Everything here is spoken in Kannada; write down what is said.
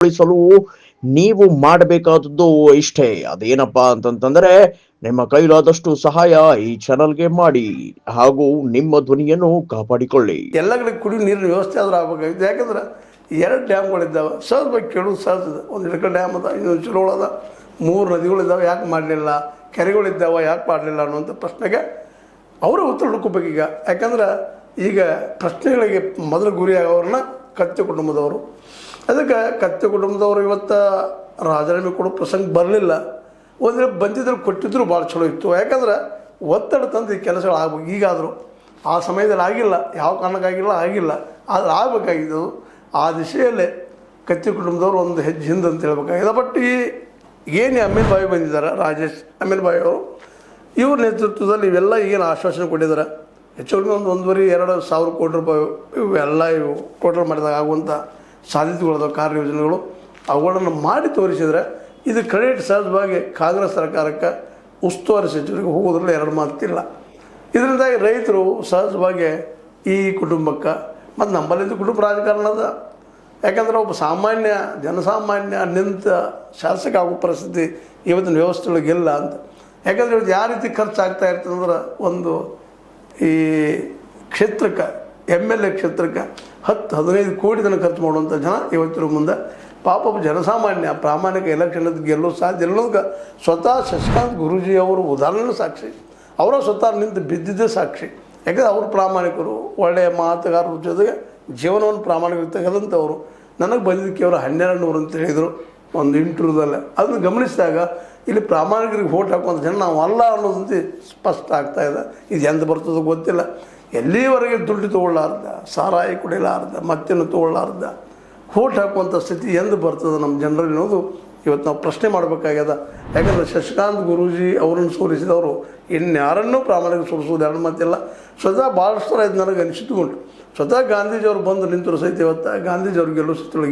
ಉಳಿಸಲು ನೀವು ಮಾಡಬೇಕಾದದ್ದು ಇಷ್ಟೇ. ಅದೇನಪ್ಪಾ ಅಂತಂತಂದ್ರೆ ನಿಮ್ಮ ಕೈಲಾದಷ್ಟು ಸಹಾಯ ಈ ಚಾನಲ್ಗೆ ಮಾಡಿ ಹಾಗೂ ನಿಮ್ಮ ಧ್ವನಿಯನ್ನು ಕಾಪಾಡಿಕೊಳ್ಳಿ. ಎಲ್ಲ ಕಡೆ ಕುಡಿಯುವ ನೀರಿನ ವ್ಯವಸ್ಥೆ ಆದ್ರೂ ಆಗಬೇಕಾಗಿದೆ. ಯಾಕಂದ್ರೆ 2 ಡ್ಯಾಮ್ಗಳಿದ್ದಾವೆ, ಸಹಜವಾಗಿ ಕೇಳೋದು ಸಹಜ ಇದೆ. ಒಂದು ಇಳಕಲ್ ಡ್ಯಾಮ್ ಅದ, ಇನ್ನೊಂದು ಚಿರೋಳ ಅದ, 3 ನದಿಗಳಿದ್ದಾವೆ, ಯಾಕೆ ಮಾಡಲಿಲ್ಲ, ಕೆರೆಗಳಿದ್ದಾವೆ ಯಾಕೆ ಮಾಡಲಿಲ್ಲ ಅನ್ನುವಂಥ ಪ್ರಶ್ನೆಗೆ ಅವರೇ ಉತ್ತರ ಹುಡುಕಬೇಕೀಗ. ಯಾಕಂದ್ರೆ ಈಗ ಪ್ರಶ್ನೆಗಳಿಗೆ ಮೊದಲು ಗುರಿಯಾಗವ್ರನ್ನ ಕತ್ತಿ ಕುಟುಂಬದವರು. ಅದಕ್ಕೆ ಕತ್ತಿ ಕುಟುಂಬದವರು ಇವತ್ತು ರಾಜೀನಾಮೆ ಕೊಡೋ ಪ್ರಸಂಗ ಬರಲಿಲ್ಲ. ಒಂದು ಬಂದಿದ್ರು ಕೊಟ್ಟಿದ್ರು ಭಾಳ ಚಲೋ ಇತ್ತು. ಯಾಕಂದ್ರೆ ಒತ್ತಡ ತಂದು ಈ ಕೆಲಸಗಳು ಆಗ್ಬೇಕು. ಈಗಾದರೂ ಆ ಸಮಯದಲ್ಲಿ ಆಗಿಲ್ಲ, ಯಾವ ಕಾರಣಕ್ಕಾಗಿಲ್ಲ, ಆಗಿಲ್ಲ, ಆದರೆ ಆಗಬೇಕಾಗಿದ್ದು ಆ ದಿಶೆಯಲ್ಲೇ ಕತ್ತಿ ಕುಟುಂಬದವರು ಒಂದು ಹೆಜ್ಜೆ ಹಿಂದೆ ಅಂತ ಹೇಳ್ಬೇಕಾಗಿದೆ. ಬಟ್ ಏನು ಅಮೀನ್ ಬಾಯಿ ಬಂದಿದ್ದಾರೆ, ರಾಜೇಶ್ ಅಮೀನ್ ಬಾಯಿ ಅವರು, ಇವ್ರ ನೇತೃತ್ವದಲ್ಲಿ ಇವೆಲ್ಲ ಈಗೇನು ಆಶ್ವಾಸನೆ ಕೊಟ್ಟಿದ್ದಾರೆ. ಹೆಚ್ಚು ಕಡಿಮೆ ಒಂದು 1,500-2,000 ಕೋಟಿ ರೂಪಾಯಿ ಇವೆಲ್ಲ ಇವು ಟೋಟಲ್ ಮಾಡಿದಾಗ ಆಗುವಂಥ ಸಾಧ್ಯತೆಗಳದ ಕಾರ್ಯಯೋಜನೆಗಳು ಅವುಗಳನ್ನು ಮಾಡಿ ತೋರಿಸಿದರೆ ಇದು ಕ್ರೆಡಿಟ್ ಸಹಜವಾಗಿ ಕಾಂಗ್ರೆಸ್ ಸರ್ಕಾರಕ್ಕೆ ಉಸ್ತುವಾರಿ ಸಚಿವರಿಗೆ ಹೋಗೋದ್ರಲ್ಲಿ 2 ಮಾತಿಲ್ಲ. ಇದರಿಂದಾಗಿ ರೈತರು ಸಹಜವಾಗಿ ಈ ಕುಟುಂಬಕ್ಕೆ ಮತ್ತು ನಮ್ಮಲ್ಲಿಂದ ಕುಟುಂಬ ರಾಜಕಾರಣದ, ಯಾಕಂದ್ರೆ ಒಬ್ಬ ಸಾಮಾನ್ಯ ಜನಸಾಮಾನ್ಯ ನಿಂತ ಶಾಸಕ ಆಗೋ ಪರಿಸ್ಥಿತಿ ಇವತ್ತಿನ ವ್ಯವಸ್ಥೆಯೊಳಗಿಲ್ಲ ಅಂತ. ಯಾಕಂದರೆ ಇವತ್ತು ಯಾವ ರೀತಿ ಖರ್ಚು ಆಗ್ತಾ ಇರ್ತದಂದ್ರೆ, ಒಂದು ಈ ಕ್ಷೇತ್ರಕ್ಕೆ MLA ಕ್ಷೇತ್ರಕ್ಕೆ 10-15 ಕೋಟಿ ತನಕ ಖರ್ಚು ಮಾಡುವಂಥ ಜನ ಇವತ್ತಿನ ಮುಂದೆ ಪಾಪ ಜನಸಾಮಾನ್ಯ ಪ್ರಾಮಾಣಿಕ ಎಲೆಕ್ಷನ್ ಗೆಲ್ಲೋ ಸಾಧ್ಯ ಎಲ್ಲೋದಕ್ಕೆ ಸ್ವತಃ ಶಶಿಕಾಂತ್ ಗುರೂಜಿ ಅವರು ಉದಾಹರಣೆ ಸಾಕ್ಷಿ. ಅವರ ಸ್ವತಃ ನಿಂತು ಬಿದ್ದಿದ್ದೇ ಸಾಕ್ಷಿ. ಯಾಕಂದರೆ ಅವರು ಪ್ರಾಮಾಣಿಕರು, ಒಳ್ಳೆಯ ಮಾತುಗಾರರ ಜೊತೆಗೆ ಜೀವನವನ್ನು ಪ್ರಾಮಾಣಿಕ ತೆಗೆದಂಥವರು. ನನಗೆ ಬಂದಿದ್ದಕ್ಕೆ ಅವರು 1200 ಅಂತ ಹೇಳಿದರು ಒಂದು ಇಂಟರ್ವ್ಯೂದಲ್ಲೇ. ಅದನ್ನು ಗಮನಿಸಿದಾಗ ಇಲ್ಲಿ ಪ್ರಾಮಾಣಿಕರಿಗೆ ವೋಟ್ ಹಾಕುವಂಥ ಜನ ನಾವು ಅಲ್ಲ ಅನ್ನೋದಂತೆ ಸ್ಪಷ್ಟ ಆಗ್ತಾಯಿದೆ. ಇದು ಎಂತ ಬರ್ತದೋ ಗೊತ್ತಿಲ್ಲ. ಎಲ್ಲಿವರೆಗೆ ದುಡ್ಡು ತೊಗೊಳ್ಳಾರ್ದ, ಸಾರಾಯಿ ಕುಡಿಲಾರ್ದ, ಮತ್ತೇನು ತೊಗೊಳ್ಳಾರ್ದ ವೋಟ್ ಹಾಕುವಂಥ ಸ್ಥಿತಿ ಎಂದು ಬರ್ತದೆ ನಮ್ಮ ಜನರಲ್ಲಿ ಅನ್ನೋದು ಇವತ್ತು ನಾವು ಪ್ರಶ್ನೆ ಮಾಡಬೇಕಾಗ್ಯದ. ಯಾಕಂದರೆ ಶಶಿಕಾಂತ್ ಗುರೂಜಿ ಅವರನ್ನು ಸೋಲಿಸಿದವರು ಇನ್ಯಾರನ್ನೂ ಪ್ರಾಮಾಣಿಕ ಸೋಲಿಸೋದು 2 ಮಾತಿಲ್ಲ. ಸ್ವತಃ ಭಾಳಷ್ಟು ನನಗೆ ಅನಿಸಿದ್ದು ಉಂಟು. ಸ್ವತಃ ಗಾಂಧೀಜಿಯವರು ಬಂದು ನಿಂತರು ಸಹಿತ ಇವತ್ತು ಗಾಂಧೀಜಿಯವ್ರಿಗೆ ಗೆಲ್ಲೋ ಸ್ಥಿತಿಯೊಳಗೆ